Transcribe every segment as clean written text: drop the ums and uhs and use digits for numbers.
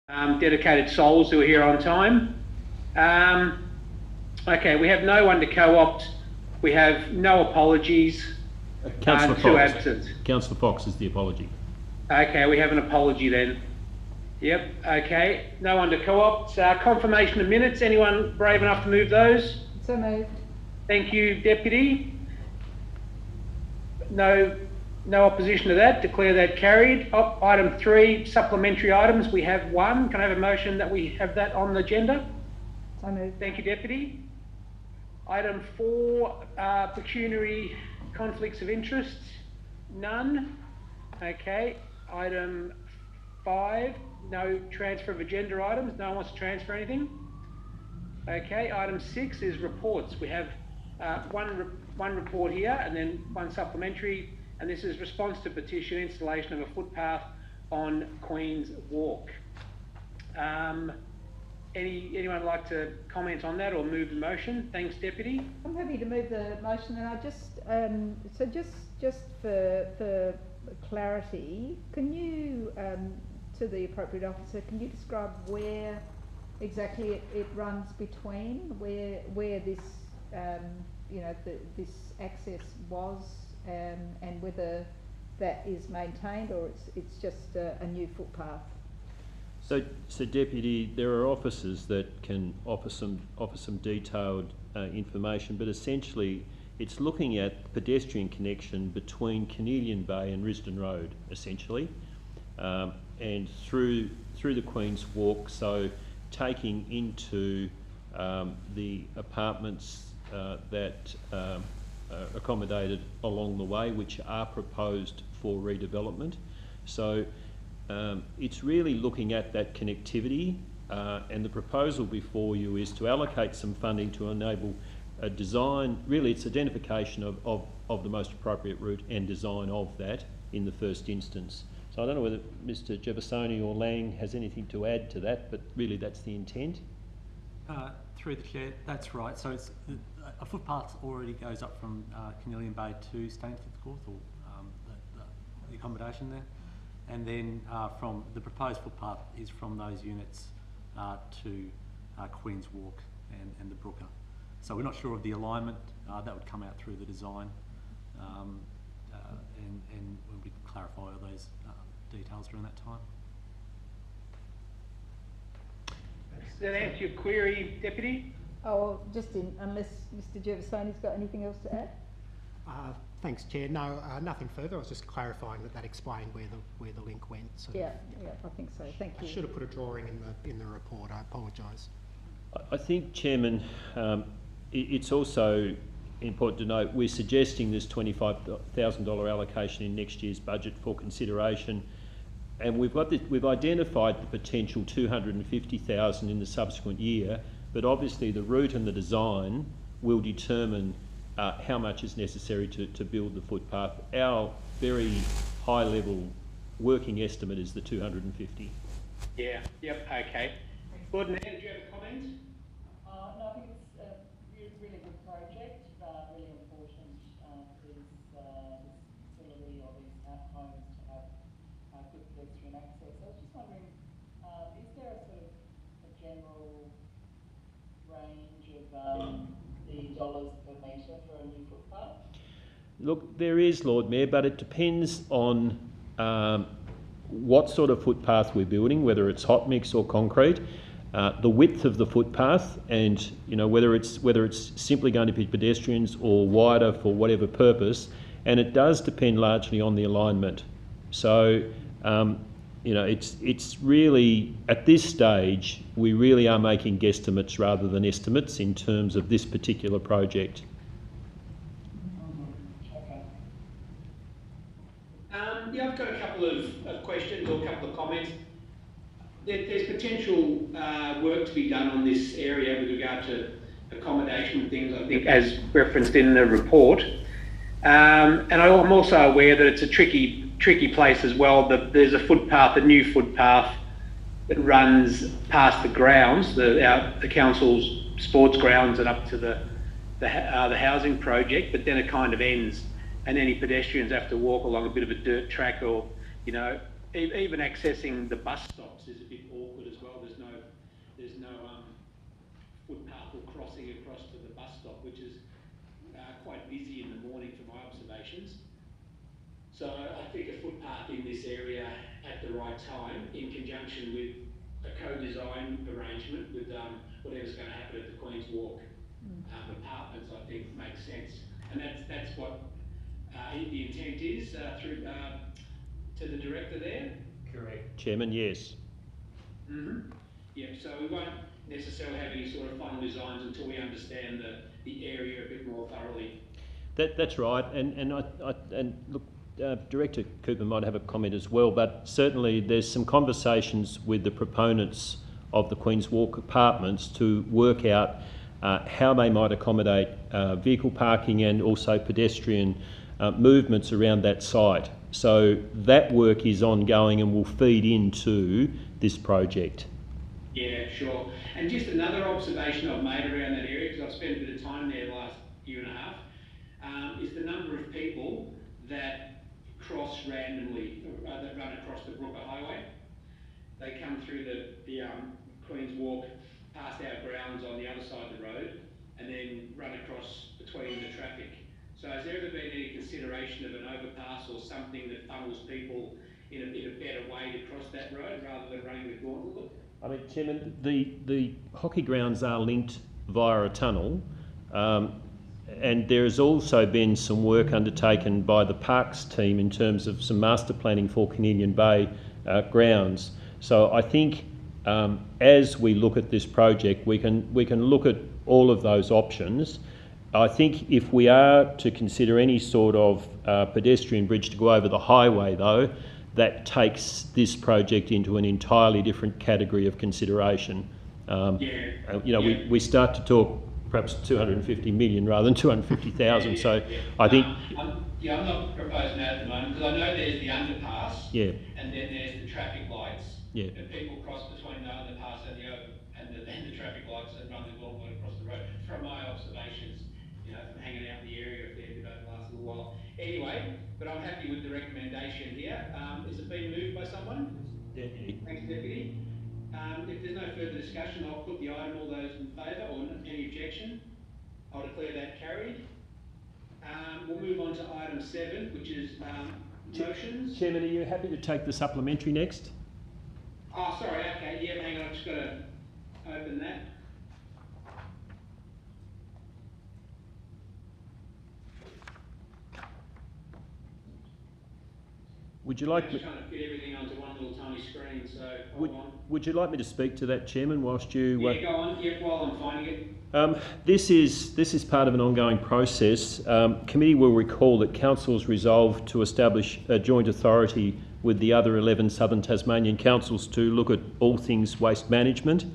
dedicated souls who are here on time. Okay, we have no one to co-opt. We have no apologies. Councillor Two Fox. absent. Councillor Fox is the apology. Okay, we have an apology then. Yep, okay. No one to co-opt. Confirmation of minutes. Anyone brave enough to move those? So moved. Thank you, Deputy. No opposition to that. Declare that carried. Item 3, supplementary items. We have one. Can I have a motion that we have that on the agenda? So moved. Thank you, Deputy. Item 4, pecuniary conflicts of interest. None. Okay. Item 5, no transfer of agenda items. No one wants to transfer anything. Okay. Item 6 is reports. We have one report here and then one supplementary, and this is response to petition installation of a footpath on Queen's Walk. Anyone like to comment on that or move the motion? Thanks, Deputy. I'm happy to move the motion, and I just so just for clarity, can you to the appropriate officer, can you describe where exactly it runs between, where this this access was, and whether that is maintained or it's just a new footpath? So Deputy, there are officers that can offer some detailed information, but essentially it's looking at pedestrian connection between Cornelian Bay and Risdon Road, essentially, and through the Queen's Walk. So taking into the apartments that are accommodated along the way, which are proposed for redevelopment. So it's really looking at that connectivity, and the proposal before you is to allocate some funding to enable a design. Really, it's identification of the most appropriate route and design of that in the first instance. So I don't know whether Mr. Jeffersoni or Lang has anything to add to that, but really that's the intent. Through the Chair, that's right. So it's a footpath already goes up from Cornelian Bay to Stainforth Court, or the accommodation there. And then from the proposed footpath is from those units to Queen's Walk and the Brooker. So we're not sure of the alignment. That would come out through the design, and we clarify all those details during that time. Does that answer your query, Deputy? Oh, just unless Mr. Jeffersoni's got anything else to add. Thanks, Chair. No, nothing further. I was just clarifying that explained where the link went. So yeah, I think so. Thank you. I should have put a drawing in the report. I apologise. I think, Chairman, it's also important to note we're suggesting this $25,000 allocation in next year's budget for consideration, and we've identified the potential $250,000 in the subsequent year. But obviously, the route and the design will determine how much is necessary to build the footpath. Our very high-level working estimate is the 250. Yeah. Yep. Okay. Gordon, did you have a comment? No, I think it's a really good project, really important for this facility or these homes to have good pedestrian access. I was just wondering, is there a sort of a general range of the dollars per metre for a new footpath? Look, there is, Lord Mayor, but it depends on what sort of footpath we're building, whether it's hot mix or concrete, the width of the footpath, and whether it's simply going to be pedestrians or wider for whatever purpose, and it does depend largely on the alignment. So it's really, at this stage, we really are making guesstimates rather than estimates in terms of this particular project. Okay. Yeah, I've got a couple of questions or a couple of comments. There's potential work to be done on this area with regard to accommodation and things, I think, as referenced in the report. And I'm also aware that it's a tricky place as well. That there's a footpath, a new footpath that runs past the grounds, the council's sports grounds, and up to the housing project. But then it kind of ends, and any pedestrians have to walk along a bit of a dirt track, or even accessing the bus stops is a bit awkward as well. crossing across to the bus stop, which is quite busy in the morning from my observations. So I think a footpath in this area at the right time, in conjunction with a co-design arrangement with whatever's going to happen at the Queen's Walk apartments, I think makes sense. And that's what the intent is through to the director there. Correct, Chairman. Yes. Yep. So we won't necessarily have any sort of final designs until we understand the area a bit more thoroughly. That's right, and look, Director Cooper might have a comment as well, but certainly there's some conversations with the proponents of the Queen's Walk apartments to work out how they might accommodate vehicle parking and also pedestrian movements around that site. So that work is ongoing and will feed into this project. Yeah, sure. And just another observation I've made around that area, because I've spent a bit of time there the last year and a half, is the number of people that cross randomly, that run across the Brooker Highway. They come through the Queen's Walk, past our grounds on the other side of the road, and then run across between the traffic. So has there ever been any consideration of an overpass or something that funnels people in a better way to cross that road rather than running the gauntlet? I mean, Chairman, the hockey grounds are linked via a tunnel, and there has also been some work undertaken by the Parks team in terms of some master planning for Caninian Bay grounds. So I think as we look at this project, we can look at all of those options. I think if we are to consider any sort of pedestrian bridge to go over the highway, though, that takes this project into an entirely different category of consideration. We start to talk perhaps 250 million rather than 250,000. So I think... I'm not proposing that at the moment, because I know there's the underpass, and then there's the traffic lights, and people cross between the underpass and the traffic lights and run the gauntlet across the road. From my observations, from hanging out in the area a fair bit over the last little while. Anyway, but I'm happy with the recommendation here. Is it being moved by someone? Deputy. Thanks, Deputy. If there's no further discussion, I'll put the item. All those in favour, or any objection? I'll declare that carried. We'll move on to item 7, which is motions. Chairman, are you happy to take the supplementary next? Oh, sorry. Okay. Yeah, hang on. I've just got to open that. Would you like I'm just trying to fit everything onto one little tiny screen, so would you like me to speak to that, Chairman, whilst you... Yeah, go on. Yeah, while I'm finding it. This is part of an ongoing process. Committee will recall that Council's resolved to establish a joint authority with the other 11 Southern Tasmanian councils to look at all things waste management.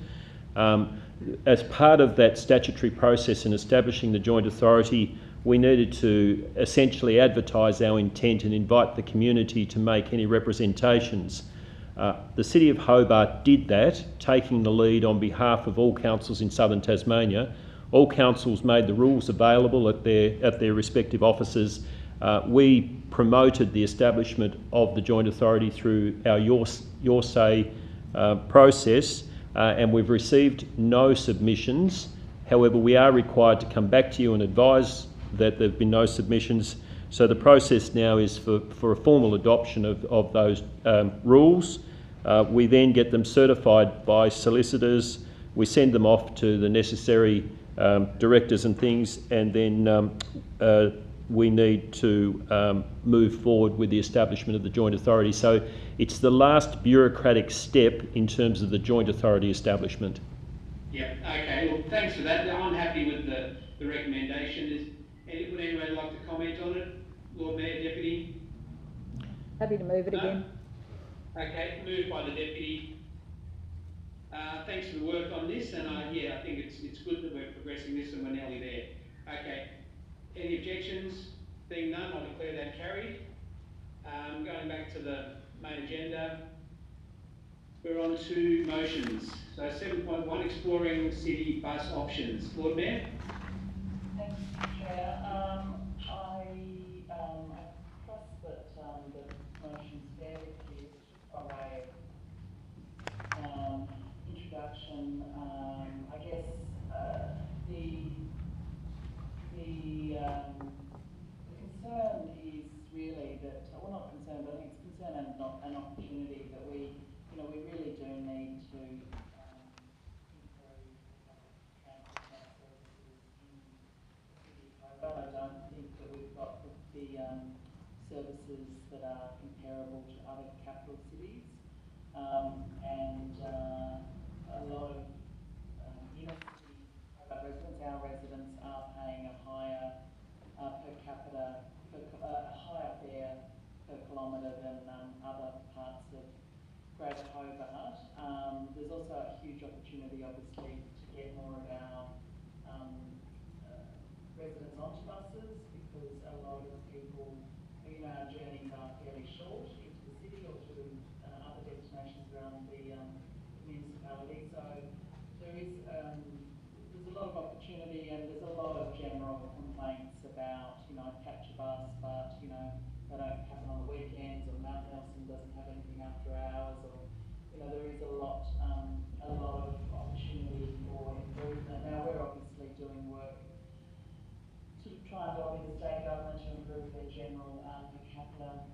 As part of that statutory process in establishing the joint authority, we needed to essentially advertise our intent and invite the community to make any representations. The City of Hobart did that, taking the lead on behalf of all councils in Southern Tasmania. All councils made the rules available at their respective offices. We promoted the establishment of the joint authority through our Your Say process, and we've received no submissions. However, we are required to come back to you and advise that there have been no submissions. So the process now is for a formal adoption of those rules. We then get them certified by solicitors. We send them off to the necessary directors and things, and then we need to move forward with the establishment of the joint authority. So it's the last bureaucratic step in terms of the joint authority establishment. Yeah, okay. Well, thanks for that. I'm happy with the recommendation. Would anyone like to comment on it? Lord Mayor, Deputy? Happy to move it again. Okay, moved by the Deputy. Thanks for the work on this, and I think it's good that we're progressing this and we're nearly there. Okay, any objections? Being none, I declare that carried. Going back to the main agenda, we're on to motions. So 7.1, exploring city bus options. Lord Mayor? Thanks, Chair. I trust that the motion's fairly clear, just by way of introduction. I guess the services that are comparable to other capital cities. A lot of inner city residents, our residents, are paying a higher per capita, a higher fare per kilometre than other parts of Greater Hobart. There's also a huge opportunity, obviously, to get more of our residents onto buses, because a lot of people, our journeys are fairly short into the city or through other destinations around the municipality. So there's a lot of opportunity, and there's a lot of general complaints about, catch a bus, but, they don't happen on the weekends, or Mount Nelson doesn't have anything after hours, or, there is a lot of opportunity for improvement. Now, we're obviously doing work to try and lobby the state government to improve their general per capita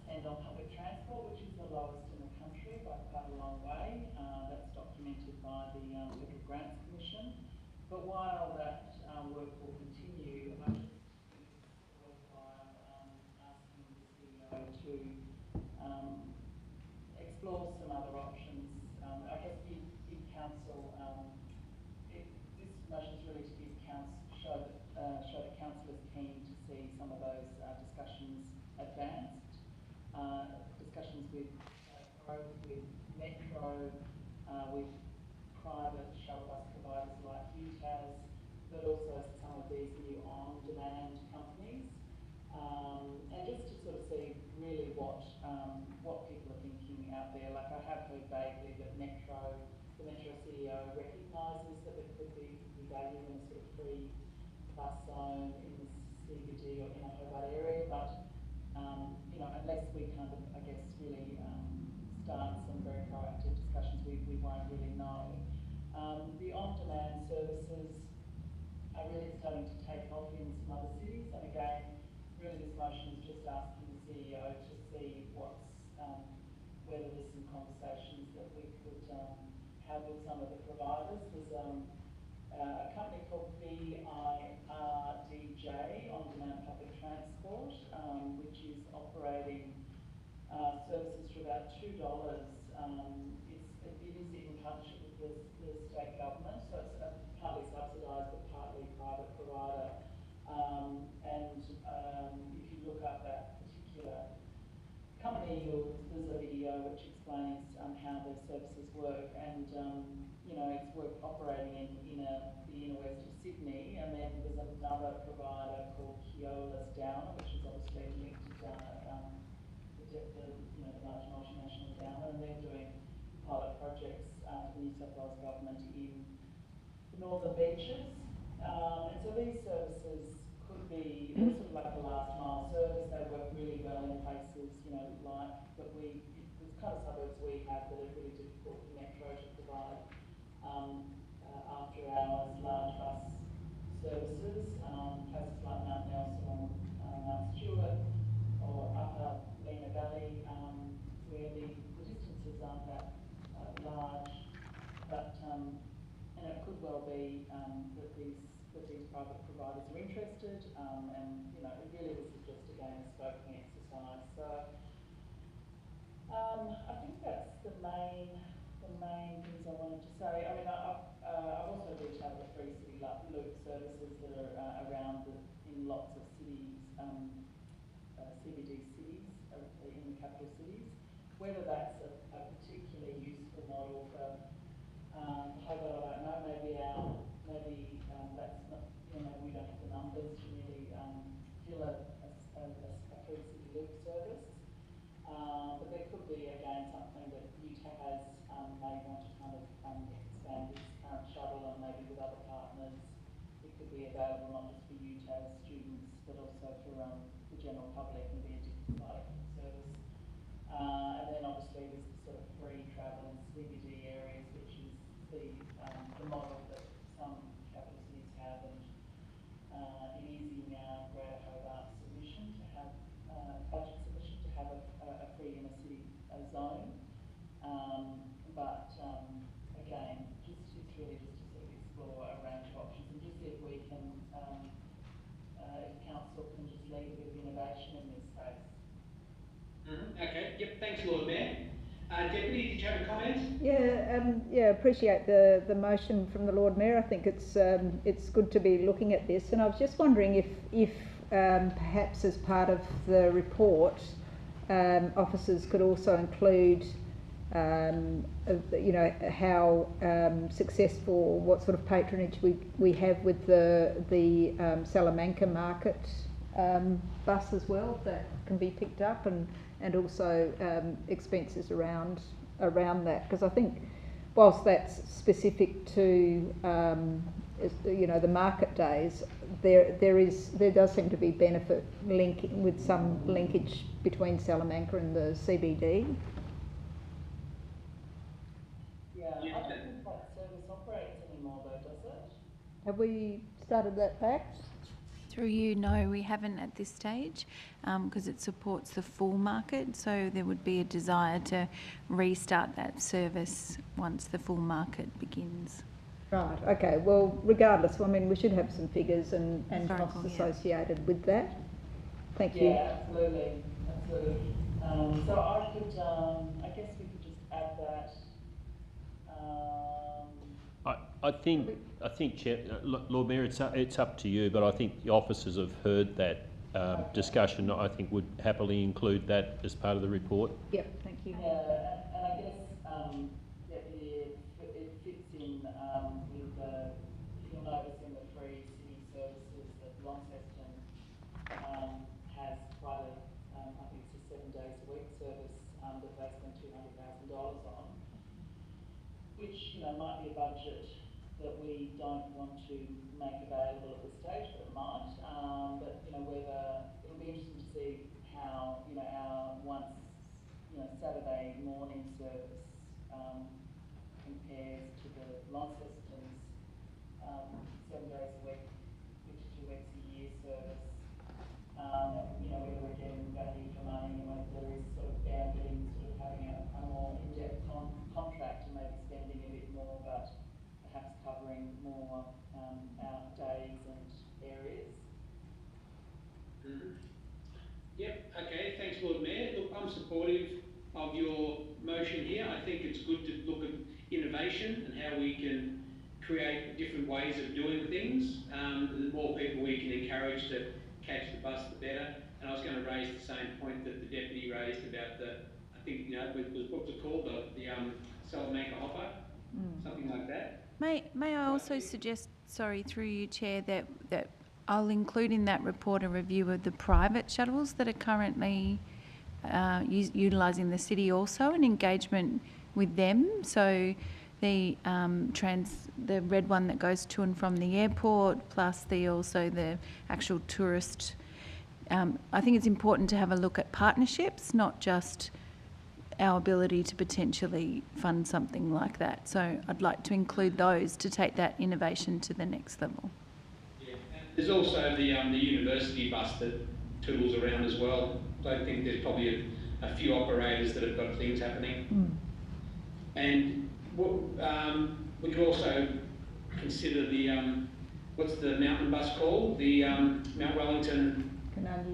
spend on public transport, which is the lowest in the country by quite a long way. That's documented by the Federal Grants Commission. But while that work will continue, I just think it's worthwhile asking the CEO to explore some other options. I guess give council, this motion is really to give show that council is keen to see some of those discussions advanced. Discussions with Metro, with private shuttle bus providers like UTAS, but also some of these new on-demand companies, and just to sort of see really what people are thinking out there. Like, I have heard vaguely that the Metro CEO recognises that there could be value in a sort of free bus zone in the CBD or in a Hobart area, but unless we kind of, I guess, really start some very proactive discussions, we won't really know. The on-demand services are really starting to take off in some other cities, and again, really this motion is just asking the CEO to see whether there's some conversations that we could have with some of the providers. There's a company called BIRDJ, On Demand Public Transport, which is operating services for about $2. It is in partnership with the state government, so it's partly subsidised but partly private provider. If you look up that particular company, there's a video which explains how their services work, and it's operating in the inner west of Sydney, and then there's another provider called Keolis Downer, which is obviously linked to Downer, the large multinational Downer, and they're doing pilot projects for the New South Wales government in the Northern Beaches. And so these services could be sort of like a last mile service. They work really well in places, like the kind of suburbs we have that are really difficult for Metro to provide after hours large bus services. Places like Mount Nelson, Mount Stewart, or Upper Lena Gully, where the distances aren't that large, but and it could well be that these private providers are interested, and really this is just again a scoping exercise. So I think that's the main things I wanted to say. I mean, I've also detailed the free city loop services that are around in lots of cities, CBD cities, in the capital cities. Whether that's a particularly useful model for Hobart, I don't know. Maybe that's not. Maybe we don't have the numbers to really fill a free city loop service. But there could be again something that UTAS may want to kind of expand its current shuttle, and maybe with other partners it could be available not just for UTAS students but also for the general public, and be a slightly different service. And then obviously there's the sort of free travel in CBD areas, which is the model that some capital cities have, and it is in our Greater Hobart submission to have budget submission to have a free inner city zone. But again, it's really just to sort of explore a range of options and just see if we can, if council can just lead a bit of innovation in this space. Deputy, did you have a comment? Yeah, appreciate the motion from the Lord Mayor. I think it's good to be looking at this, and I was just wondering if perhaps as part of the report, officers could also include, you know, how successful, what sort of patronage we have with the Salamanca market bus as well that can be picked up, and also expenses around that, because I think whilst that's specific to you know, the market days, there does seem to be benefit with some linkage between Salamanca and the CBD. Yeah, I don't think that service operates anymore though, does it? Have we started that back? Through you, no, we haven't at this stage, because it supports the full market, so there would be a desire to restart that service once the full market begins. Right, okay, well, regardless, I mean, we should have some figures and costs Historical, yeah. associated with that. Thank you. Yeah, absolutely, absolutely. So I could, I guess we could just add that. I think, Chair, Lord Mayor, it's up to you, but I think the officers have heard that discussion. I think would happily include that as part of the report. Yep, thank you. Yeah, and I guess, Deputy, it fits in with the, you'll notice in the free city services that Launceston has quite a, I think it's a 7 days a week service that they spend $200,000 on, which, you know, might be a budget that we don't want to make available at this stage, but it might. But, you know, whether, it'll be interesting to see how, you know, our once, you know, Saturday morning service compares to the Launceston's 7 days a week, 52 weeks a year service. You know, whether we're getting value for money, and whether there is sort of getting sort of having a more in-depth contract and maybe spending a bit more, but perhaps covering more our days and areas. Mm-hmm. Yep, okay, thanks Lord Mayor. Look, I'm supportive of your motion here. I think it's good to look at innovation and how we can create different ways of doing things. The more people we can encourage to catch the bus, the better. And I was going to raise the same point that the Deputy raised about the, I think, you know, what's it called, the Salamanca Hobart, something like that. May I also suggest, sorry, through you, Chair, that I'll include in that report a review of the private shuttles that are currently utilising the city also, and engagement with them. So the red one that goes to and from the airport, plus the actual tourist. I think it's important to have a look at partnerships, not just our ability to potentially fund something like that. So I'd like to include those to take that innovation to the next level. Yeah, and there's also the university bus that toodles around as well. I think there's probably a few operators that have got things happening. And would you also consider the what's the mountain bus called? The Mount Wellington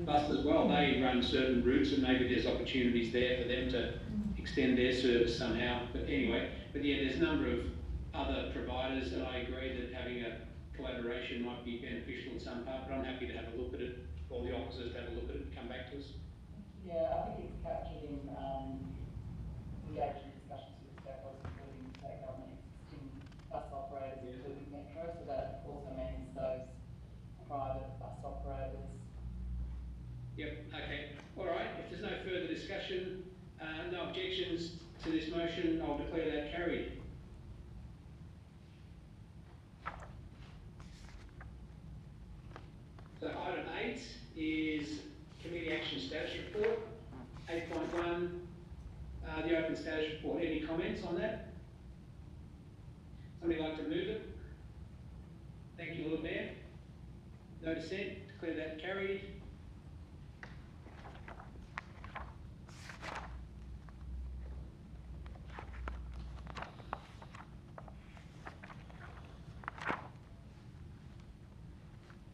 bus as well. They run certain routes, and maybe there's opportunities there for them to extend their service somehow. But anyway, yeah, there's a number of other providers, and I agree that having a collaboration might be beneficial in some part, but I'm happy to have a look at it, all the officers to have a look at it and come back to us. Yeah, I think it's captured in engaging discussions with stakeholders, including state government, existing bus operators, including Metro, so that also means those private bus operators. Yep, okay. All right, if there's no further discussion, no objections to this motion, I'll declare that carried. So item 8 is Committee Action Status Report. 8.1, the Open Status Report. Any comments on that? Somebody like to move it? Thank you, Lord Mayor. No dissent, declare that carried.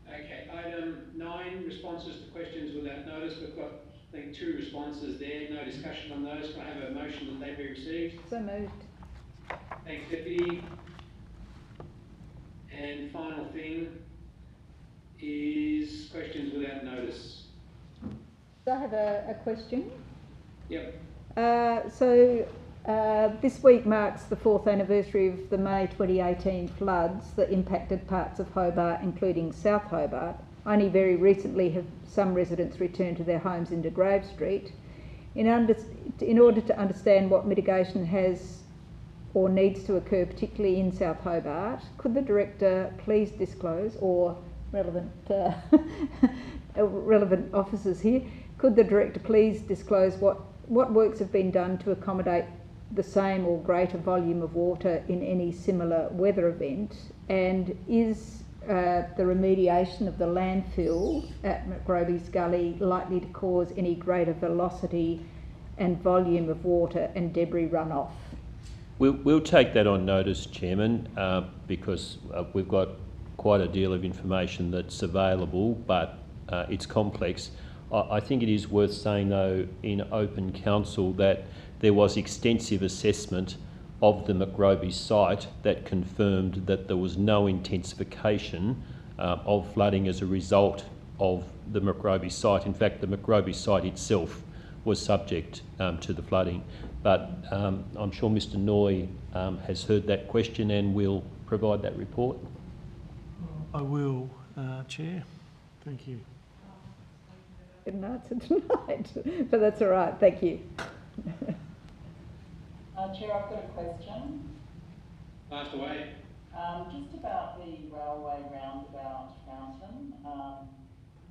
Okay, item 9, responses to questions without notice. We've got I think 2 responses there, no discussion on those. Can I have a motion that they be received? So moved. Thanks, Deputy. And final thing is questions without notice. So I have a question. Yep. This week marks the 4th anniversary of the May 2018 floods that impacted parts of Hobart, including South Hobart. Only very recently have some residents returned to their homes in De Grave Street. In order to understand what mitigation has or needs to occur, particularly in South Hobart, could the Director please disclose, or relevant relevant officers here, could the Director please disclose what works have been done to accommodate the same or greater volume of water in any similar weather event, and is the remediation of the landfill at McRoby's Gully likely to cause any greater velocity and volume of water and debris runoff? We'll take that on notice, Chairman, because we've got quite a deal of information that's available, but it's complex. I think it is worth saying, though, in open council that there was extensive assessment of the McRoby site that confirmed that there was no intensification of flooding as a result of the McRoby site. In fact, the McRoby site itself was subject to the flooding. But I'm sure Mr Noy has heard that question and will provide that report. I will, Chair. Thank you. Didn't answer tonight, but that's all right. Thank you. Chair, I've got a question. Passed away. Just about the railway roundabout fountain.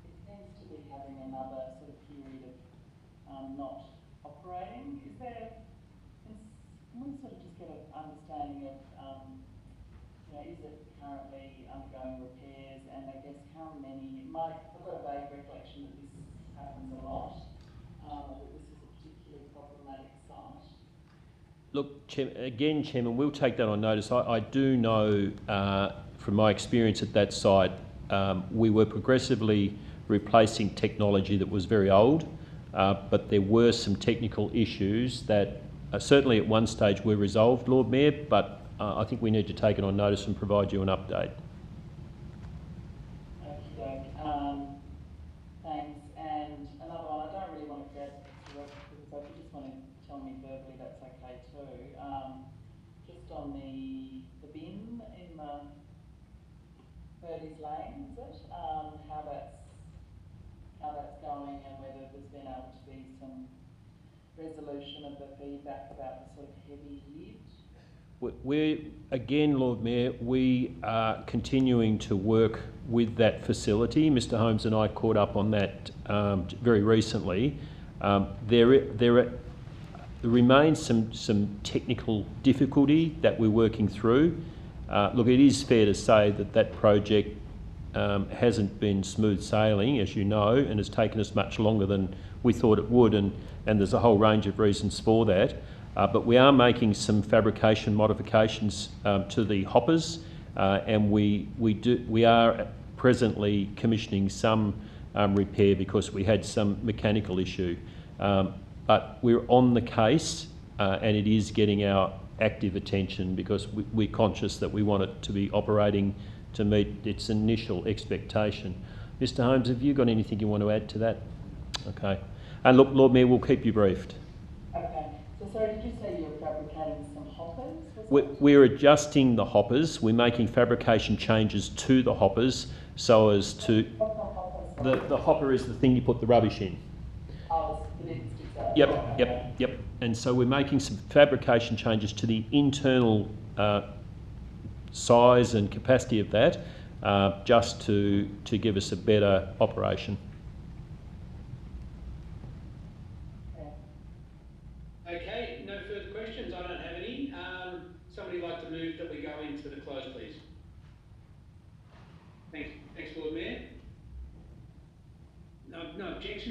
It seems to be having another sort of period of not operating. Can we sort of just get an understanding of, is it currently undergoing repairs, and I guess how many, I've got a vague recollection that this happens a lot, that this is a particularly problematic site. Look, Chairman, we'll take that on notice. I do know from my experience at that site, we were progressively replacing technology that was very old, but there were some technical issues that certainly at one stage were resolved, Lord Mayor, but I think we need to take it on notice and provide you an update. Thanks. And another one, I don't really want to get extra work because if you just want to tell me verbally, that's okay too. Just on the bin in the Birdie's Lane, is it? How that's going, and whether there's been able to be some resolution of the feedback about the sort of heavy lid. Again, Lord Mayor, we are continuing to work with that facility. Mr Holmes and I caught up on that very recently. There remains some technical difficulty that we're working through. Look, it is fair to say that project hasn't been smooth sailing, as you know, and has taken us much longer than we thought it would, and there's a whole range of reasons for that. But we are making some fabrication modifications to the hoppers, and we are presently commissioning some repair because we had some mechanical issue. But we're on the case, and it is getting our active attention because we're conscious that we want it to be operating to meet its initial expectation. Mr Holmes, have you got anything you want to add to that? Okay. And look, Lord Mayor, we'll keep you briefed. Okay. So sorry, did you say you were fabricating some hoppers? We're adjusting the hoppers. We're making fabrication changes to the hoppers so as to... The hopper is the thing you put the rubbish in. Oh, the bit that sticks out. Yep. And so we're making some fabrication changes to the internal size and capacity of that, just to give us a better operation. Okay, no further questions. I don't have any. Somebody like to move that we go into the close, please. Thanks, Lord Mayor. No objection.